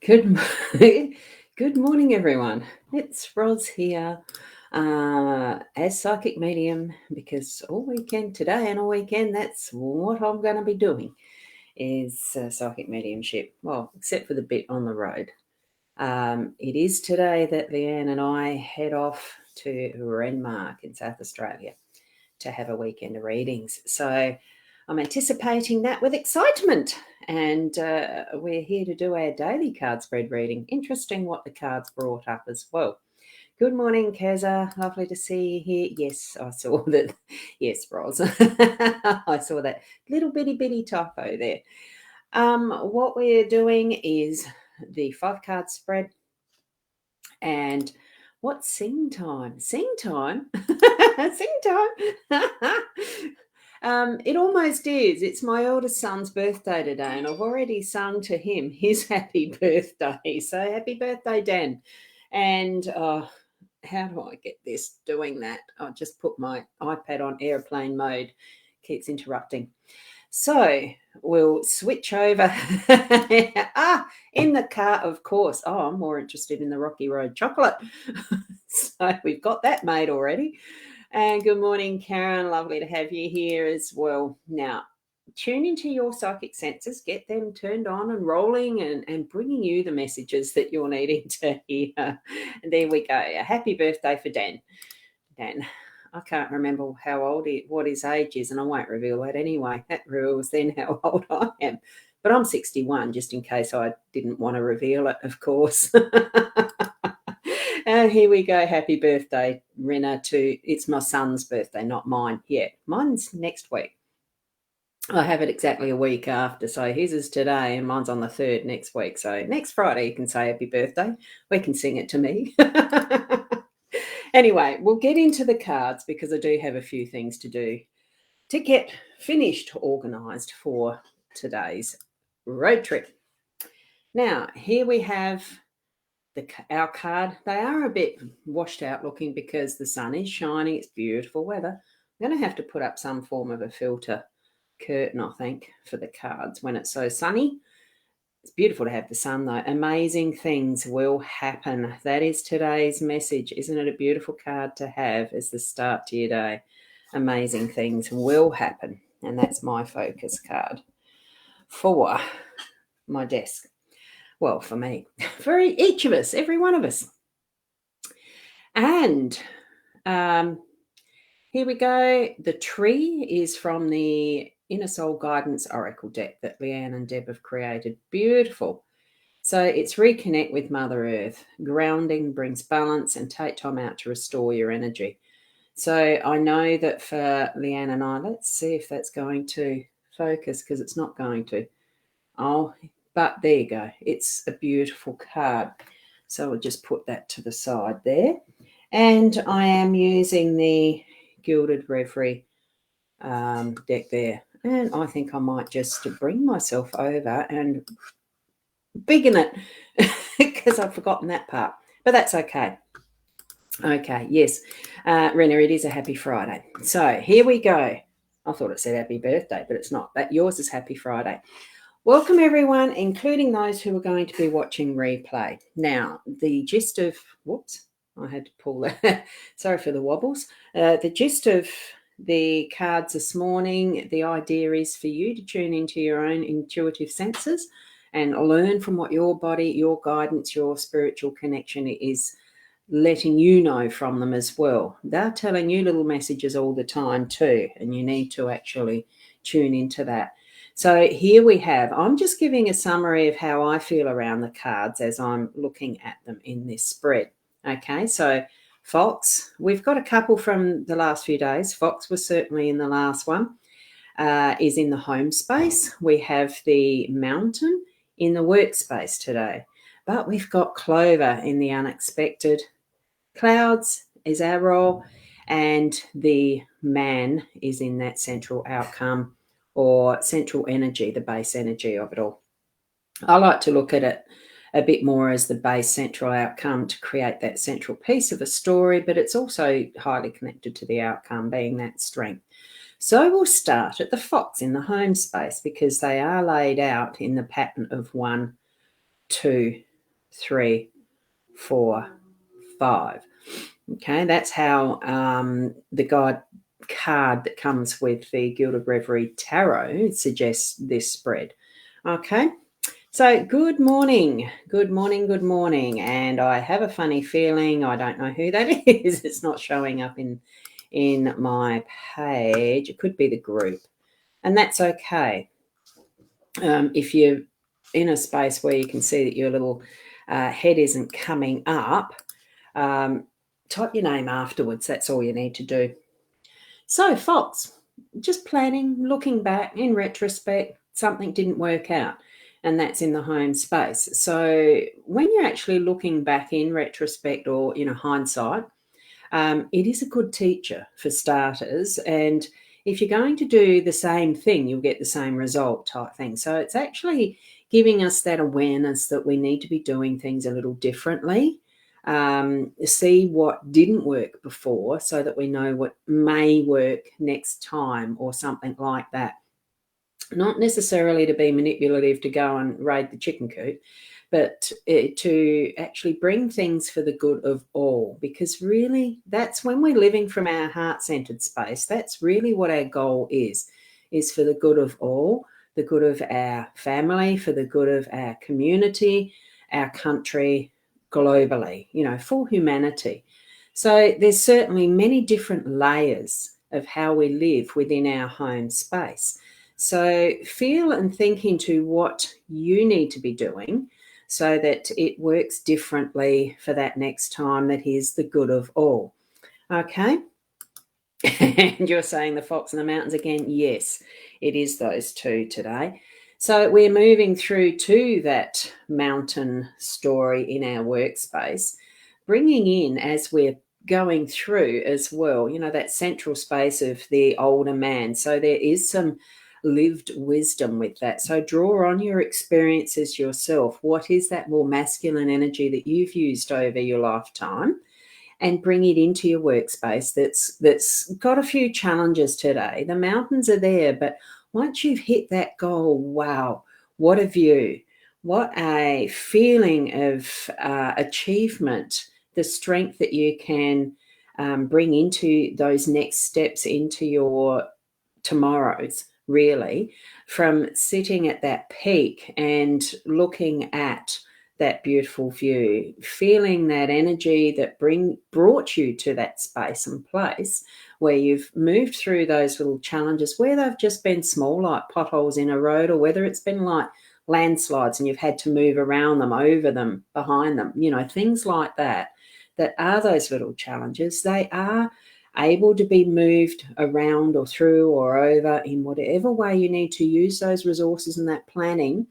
Good, good morning, everyone. It's Ros here as Psychic Medium, because all weekend today and all weekend, that's what I'm going to be doing is psychic mediumship. Well, except for the bit on the road. It is today that Leanne and I head off to Renmark in South Australia to have a weekend of readings. So I'm anticipating that with excitement. And we're here to do our daily card spread reading. Interesting what the cards brought up as well. Good morning, Keza. Lovely to see you here. Yes, I saw that. Yes, Ros. I saw that little bitty typo there. What we're doing is the 5-card spread. And what's sing time? Sing time? Sing time? It almost is. It's my oldest son's birthday today, and I've already sung to him his happy birthday. So happy birthday, Dan. And how do I get this doing that? I just put my iPad on airplane mode. Keeps interrupting. So we'll switch over. In the car, of course. Oh, I'm more interested in the Rocky Road chocolate. So we've got that made already. And good morning, Karen. Lovely to have you here as well. Now, tune into your psychic senses, get them turned on and rolling and bringing you the messages that you're needing to hear. And there we go. A happy birthday for Dan. Dan. I can't remember what his age is, and I won't reveal that anyway. That reveals then how old I am. But I'm 61, just in case I didn't want to reveal it, of course. And here we go. Happy birthday, Rena, it's my son's birthday, not mine. Yeah, mine's next week. I have it exactly a week after. So his is today and mine's on the 3rd next week. So next Friday you can say happy birthday. We can sing it to me. Anyway, we'll get into the cards because I do have a few things to do to get finished, organised for today's road trip. Now, here we have our card. They are a bit washed out looking because the sun is shining. It's beautiful weather. I'm going to have to put up some form of a filter curtain, I think, for the cards when it's so sunny. It's beautiful to have the sun, though. Amazing things will happen. That is today's message. Isn't it a beautiful card to have as the start to your day? Amazing things will happen. And that's my focus card for my desk. Well, for me, for each of us, every one of us. And here we go. The tree is from the Inner Soul Guidance Oracle deck that Leanne and Deb have created. Beautiful. So it's reconnect with Mother Earth. Grounding brings balance, and take time out to restore your energy. So I know that for Leanne and I, let's see if that's going to focus, because it's not going to. Oh, but there you go. It's a beautiful card. So we'll just put that to the side there. And I am using the Gilded Reverie deck there. And I think I might just bring myself over and biggin it because I've forgotten that part. But that's okay. Okay, yes. Rena, it is a happy Friday. So here we go. I thought it said happy birthday, but it's not. That yours is happy Friday. Welcome, everyone, including those who are going to be watching replay. Now, the gist of... Whoops, I had to pull that. Sorry for the wobbles. The gist of the cards this morning, the idea is for you to tune into your own intuitive senses and learn from what your body, your guidance, your spiritual connection is letting you know from them as well. They're telling you little messages all the time too, and you need to actually tune into that. So here we have, I'm just giving a summary of how I feel around the cards as I'm looking at them in this spread. Okay, so Fox, we've got a couple from the last few days. Fox was certainly in the last one, is in the home space. We have the Mountain in the workspace today. But we've got Clover in the unexpected. Clouds is our role, and the Man is in that central outcome or central energy, the base energy of it all. I like to look at it a bit more as the base central outcome to create that central piece of a story, but it's also highly connected to the outcome being that strength. So we'll start at the fox in the home space, because they are laid out in the pattern of 1, 2, 3, 4, 5. Okay, that's how the guide card that comes with the Gilded Reverie Tarot suggests this spread. Okay, so good morning, good morning, good morning. And I have a funny feeling, I don't know who that is. It's not showing up in my page. It could be the group, and that's okay. If you're in a space where you can see that your little head isn't coming up, type your name afterwards. That's all you need to do. So, Fox, just planning, looking back in retrospect, something didn't work out, and that's in the home space. So when you're actually looking back in retrospect, or hindsight, it is a good teacher for starters. And if you're going to do the same thing, you'll get the same result type thing. So it's actually giving us that awareness that we need to be doing things a little differently. See what didn't work before, so that we know what may work next time, or something like that. Not necessarily to be manipulative to go and raid the chicken coop, but to actually bring things for the good of all, because really that's when we're living from our heart-centered space. That's really what our goal is for the good of all, the good of our family, for the good of our community, our country, globally, for humanity. So there's certainly many different layers of how we live within our home space. So feel and think into what you need to be doing, so that it works differently for that next time, that is the good of all. Okay? And you're saying the fox and the mountains again? Yes, it is those two today. So we're moving through to that mountain story in our workspace, bringing in, as we're going through as well, that central space of the older man. So there is some lived wisdom with that. So draw on your experiences yourself. What is that more masculine energy that you've used over your lifetime? And bring it into your workspace that's got a few challenges today. The mountains are there, but once you've hit that goal, wow, what a view, what a feeling of achievement, the strength that you can bring into those next steps into your tomorrows, really, from sitting at that peak and looking at that beautiful view, feeling that energy that brought you to that space and place where you've moved through those little challenges, where they've just been small, like potholes in a road, or whether it's been like landslides and you've had to move around them, over them, behind them, things like that, that are those little challenges. They are able to be moved around or through or over in whatever way you need to use those resources and that planning.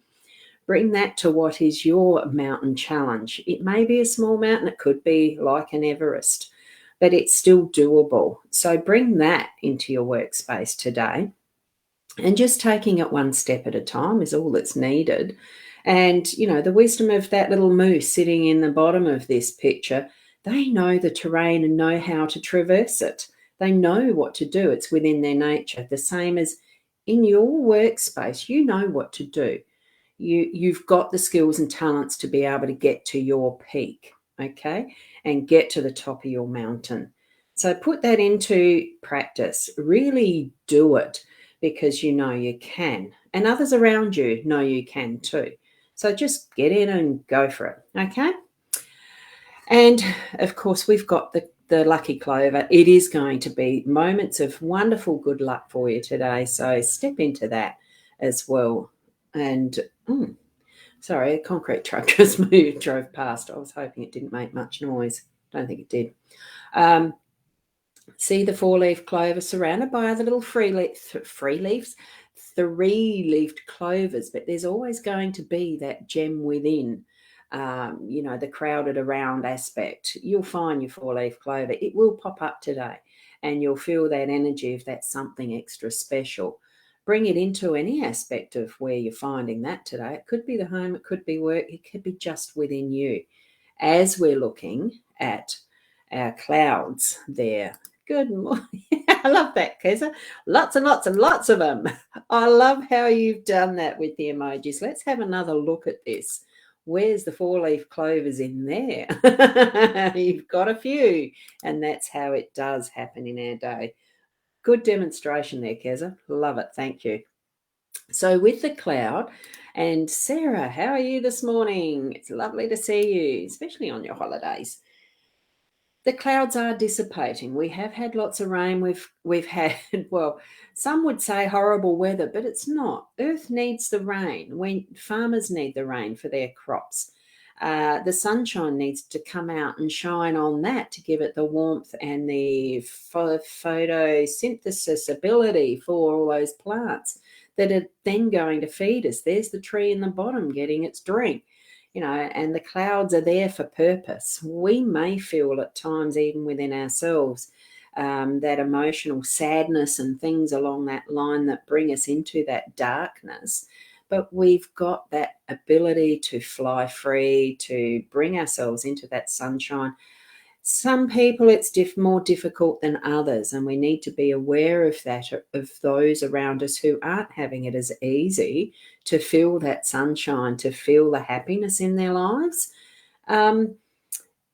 Bring that to what is your mountain challenge. It may be a small mountain, it could be like an Everest, but it's still doable. So bring that into your workspace today. And just taking it one step at a time is all that's needed. And, the wisdom of that little moose sitting in the bottom of this picture, they know the terrain and know how to traverse it. They know what to do. It's within their nature. The same as in your workspace, you know what to do. You've got the skills and talents to be able to get to your peak, okay, and get to the top of your mountain. So put that into practice. Really do it, because you know you can, and others around you know you can too. So just get in and go for it, okay? And of course, we've got the lucky clover. It is going to be moments of wonderful good luck for you today. So step into that as well. And sorry, a concrete truck just drove past. I was hoping it didn't make much noise. Don't think it did. See the 4-leaf clover surrounded by other little three-leafed clovers, but there's always going to be that gem within, the crowded around aspect. You'll find your 4-leaf clover. It will pop up today, and you'll feel that energy of that something extra special. Bring it into any aspect of where you're finding that today. It could be the home, it could be work, it could be just within you. As we're looking at our clouds there. Good morning. I love that, Keza. Lots and lots and lots of them. I love how you've done that with the emojis. Let's have another look at this. Where's the four-leaf clovers in there? You've got a few, and that's how it does happen in our day. Good demonstration there, Keza. Love it. Thank you. So with the cloud, and Sarah, how are you this morning? It's lovely to see you, especially on your holidays. The clouds are dissipating. We have had lots of rain. We've had, well, some would say horrible weather, but it's not. Earth needs the rain. When farmers need the rain for their crops. The sunshine needs to come out and shine on that to give it the warmth and the photosynthesis ability for all those plants that are then going to feed us. There's the tree in the bottom getting its drink. And the clouds are there for purpose. We may feel at times, even within ourselves, that emotional sadness and things along that line that bring us into that darkness. But we've got that ability to fly free, to bring ourselves into that sunshine. Some people it's more difficult than others, and we need to be aware of that, of those around us who aren't having it as easy to feel that sunshine, to feel the happiness in their lives.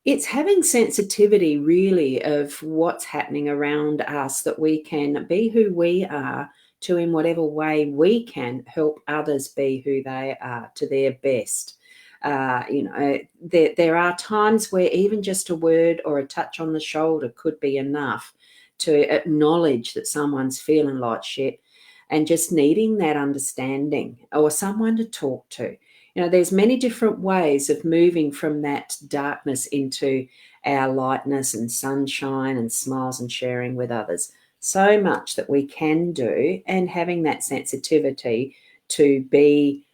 It's having sensitivity really of what's happening around us, that we can be who we are to, in whatever way we can, help others be who they are to their best. There are times where even just a word or a touch on the shoulder could be enough to acknowledge that someone's feeling like shit and just needing that understanding or someone to talk to. There's many different ways of moving from that darkness into our lightness and sunshine and smiles and sharing with others. So much that we can do, and having that sensitivity to be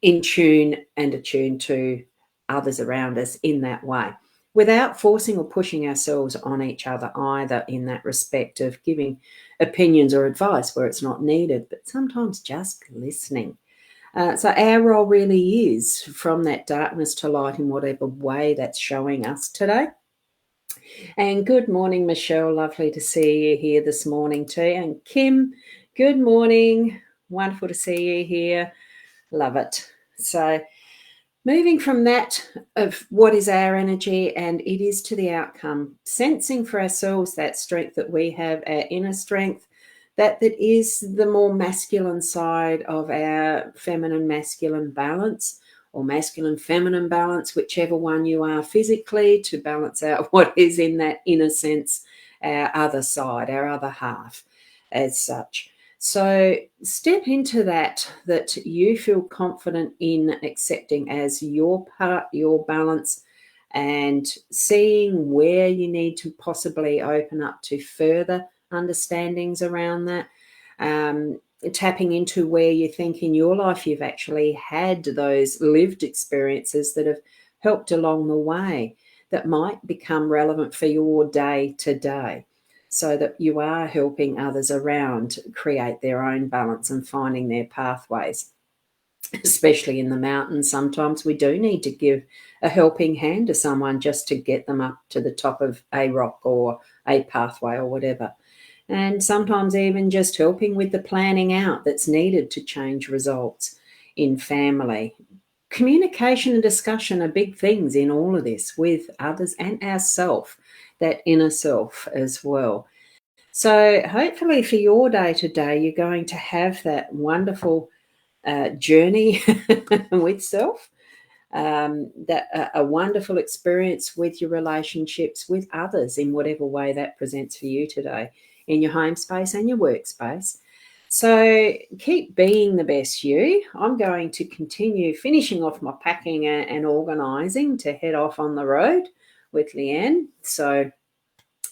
in tune and attuned to others around us in that way, without forcing or pushing ourselves on each other either, in that respect of giving opinions or advice where it's not needed, but sometimes just listening. So our role really is from that darkness to light in whatever way that's showing us today. And good morning, Michelle. Lovely to see you here this morning too. And Kim, good morning. Wonderful to see you here. Love it. So moving from that of what is our energy, and it is to the outcome, sensing for ourselves that strength that we have, our inner strength, that is the more masculine side of our feminine masculine balance, or masculine feminine balance, whichever one you are physically, to balance out what is in that inner sense, our other side, our other half as such. So step into that you feel confident in accepting as your part, your balance, and seeing where you need to possibly open up to further understandings around that. Tapping into where you think in your life you've actually had those lived experiences that have helped along the way, that might become relevant for your day to day, so that you are helping others around create their own balance and finding their pathways. Especially in the mountains, sometimes we do need to give a helping hand to someone just to get them up to the top of a rock or a pathway or whatever. And sometimes even just helping with the planning out that's needed to change results in family. Communication and discussion are big things in all of this with others and ourself, that inner self as well. So hopefully for your day today, you're going to have that wonderful journey with self, that a wonderful experience with your relationships with others in whatever way that presents for you today, in your home space and your workspace. So keep being the best you. I'm going to continue finishing off my packing and organising to head off on the road with Leanne. So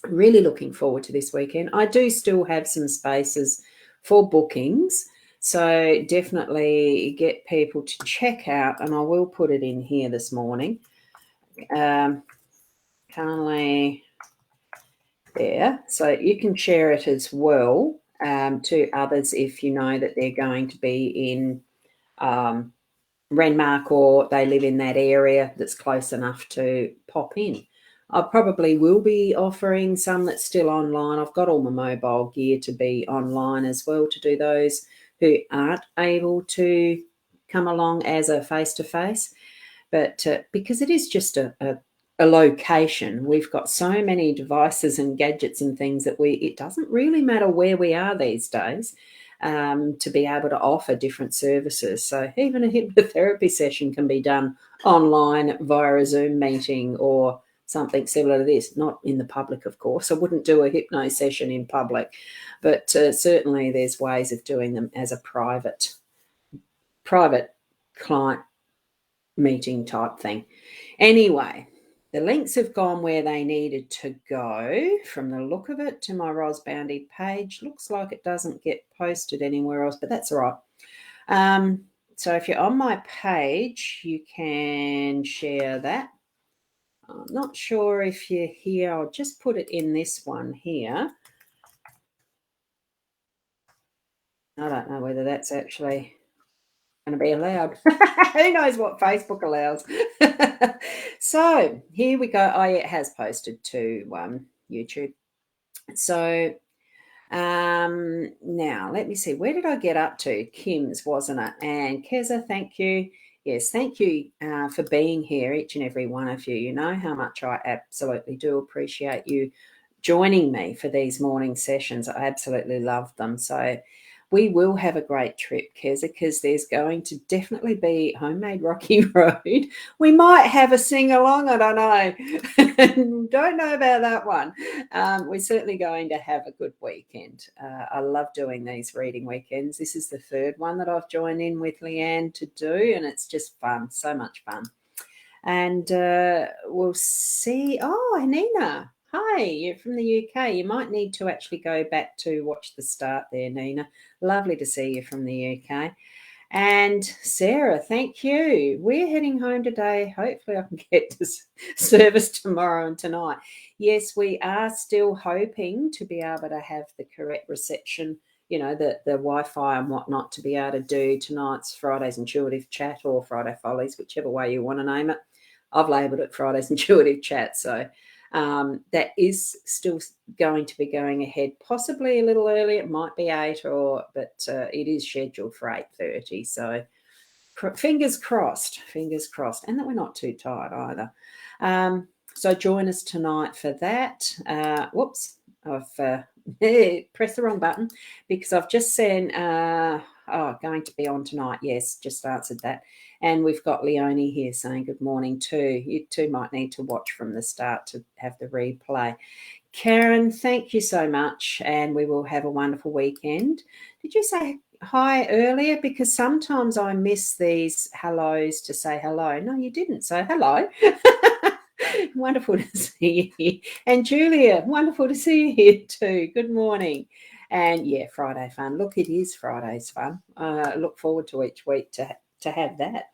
really looking forward to this weekend. I do still have some spaces for bookings, so definitely get people to check out, and I will put it in here this morning. Currently there, so you can share it as well to others if you know that they're going to be in Renmark, or they live in that area that's close enough to pop in. I probably will be offering some that's still online. I've got all my mobile gear to be online as well, to do those who aren't able to come along as a face-to-face. But because it is just a location, we've got so many devices and gadgets and things that it doesn't really matter where we are these days, to be able to offer different services. So even a hypnotherapy session can be done online via a Zoom meeting or something similar to this, not in the public, of course. I wouldn't do a hypno session in public, but certainly there's ways of doing them as a private client meeting type thing. Anyway, the links have gone where they needed to go from the look of it to my Ros Boundy page. Looks like it doesn't get posted anywhere else, but that's all right. So if you're on my page, you can share that. I'm not sure if you're here. I'll just put it in this one here. I don't know whether that's actually going to be allowed. Who knows what Facebook allows? So here we go. Oh, yeah, it has posted to YouTube. So now let me see. Where did I get up to? Kim's, wasn't it? And Keza, thank you. Yes, thank you for being here, each and every one of you. You know how much I absolutely do appreciate you joining me for these morning sessions. I absolutely love them. So we will have a great trip, Keza, because there's going to definitely be homemade Rocky Road. We might have a sing-along, I don't know. Don't know about that one. We're certainly going to have a good weekend. I love doing these reading weekends. This is the third one that I've joined in with Leanne to do, and it's just fun, so much fun. And we'll see. Oh, Nina. Hi, you're from the UK. You might need to actually go back to watch the start there, Nina. Lovely to see you from the UK. And Sarah, thank you. We're heading home today. Hopefully I can get to service tomorrow and tonight. Yes, we are still hoping to be able to have the correct reception, you know, the Wi-Fi and whatnot, to be able to do tonight's Friday's Intuitive Chat or Friday Follies, whichever way you want to name it. I've labelled it Friday's Intuitive Chat. So that is still going to be going ahead, possibly a little early. It might be 8, but it is scheduled for 8:30. So fingers crossed, and that we're not too tired either. So join us tonight for that. Whoops, I've pressed the wrong button because I've just said, going to be on tonight. Yes, just answered that. And we've got Leonie here saying good morning too. You two might need to watch from the start to have the replay. Karen, thank you so much, and we will have a wonderful weekend. Did you say hi earlier? Because sometimes I miss these hellos to say hello. No, you didn't say hello. Wonderful to see you here. And Julia, wonderful to see you here too. Good morning. And yeah, Friday fun. Look, it is Friday's fun. Look forward to each week to have that.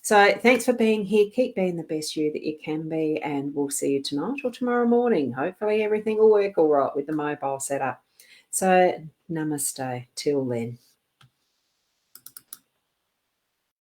So thanks for being here. Keep being the best you that you can be, and we'll see you tonight or tomorrow morning. Hopefully everything will work all right with the mobile setup. So namaste till then.